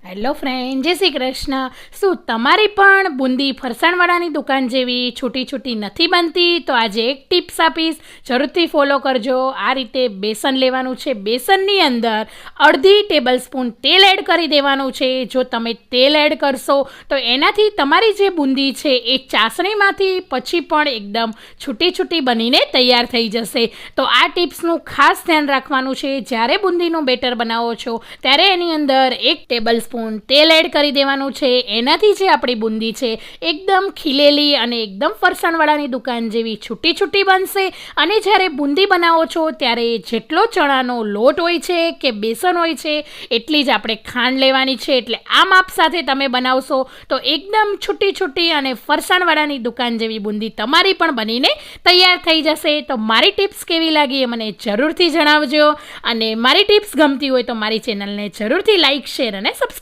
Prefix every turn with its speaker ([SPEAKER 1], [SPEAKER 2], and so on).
[SPEAKER 1] Hello friend, જય શ્રી કૃષ્ણ. શું તમારી પણ બુંદી ફરસાણવાળાની દુકાન જેવી છૂટી છૂટી નથી બનતી? તો આજે એક ટિપ્સ આપીશ, જરૂરથી ફોલો કરજો. આ રીતે બેસન લેવાનું છે. બેસનની અંદર અડધી ટેબલ સ્પૂન તેલ એડ કરી દેવાનું છે. જો તમે તેલ એડ કરશો તો એનાથી તમારી જે બુંદી છે એ ચાસણીમાંથી પછી પણ એકદમ છૂટી છૂટી બનીને તૈયાર થઈ જશે. તો આ ટિપ્સનું ખાસ ધ્યાન રાખવાનું છે. જ્યારે બુંદીનું બેટર બનાવો છો ત્યારે એની અંદર 1 ટેબલ સ્પૂન તેલ એડ કરી દેવાનું છે. એનાથી જે આપણી બુંદી છે એકદમ ખીલેલી અને એકદમ ફરસાણવાળાની દુકાન જેવી છૂટી છૂટી બનશે. અને જ્યારે બુંદી બનાવો છો ત્યારે જેટલો ચણાનો લોટ હોય છે કે બેસન હોય છે એટલી જ આપણે ખાંડ લેવાની છે. એટલે આ માપ સાથે તમે બનાવશો તો એકદમ છૂટી છૂટી અને ફરસાણવાળાની દુકાન જેવી બુંદી તમારી પણ બનીને તૈયાર થઈ જશે. તો મારી ટિપ્સ કેવી લાગી એ મને જરૂરથી જણાવજો. અને મારી ટિપ્સ ગમતી હોય તો મારી ચેનલને જરૂરથી લાઇક, શેર અને સબસ્ક્રાઈબ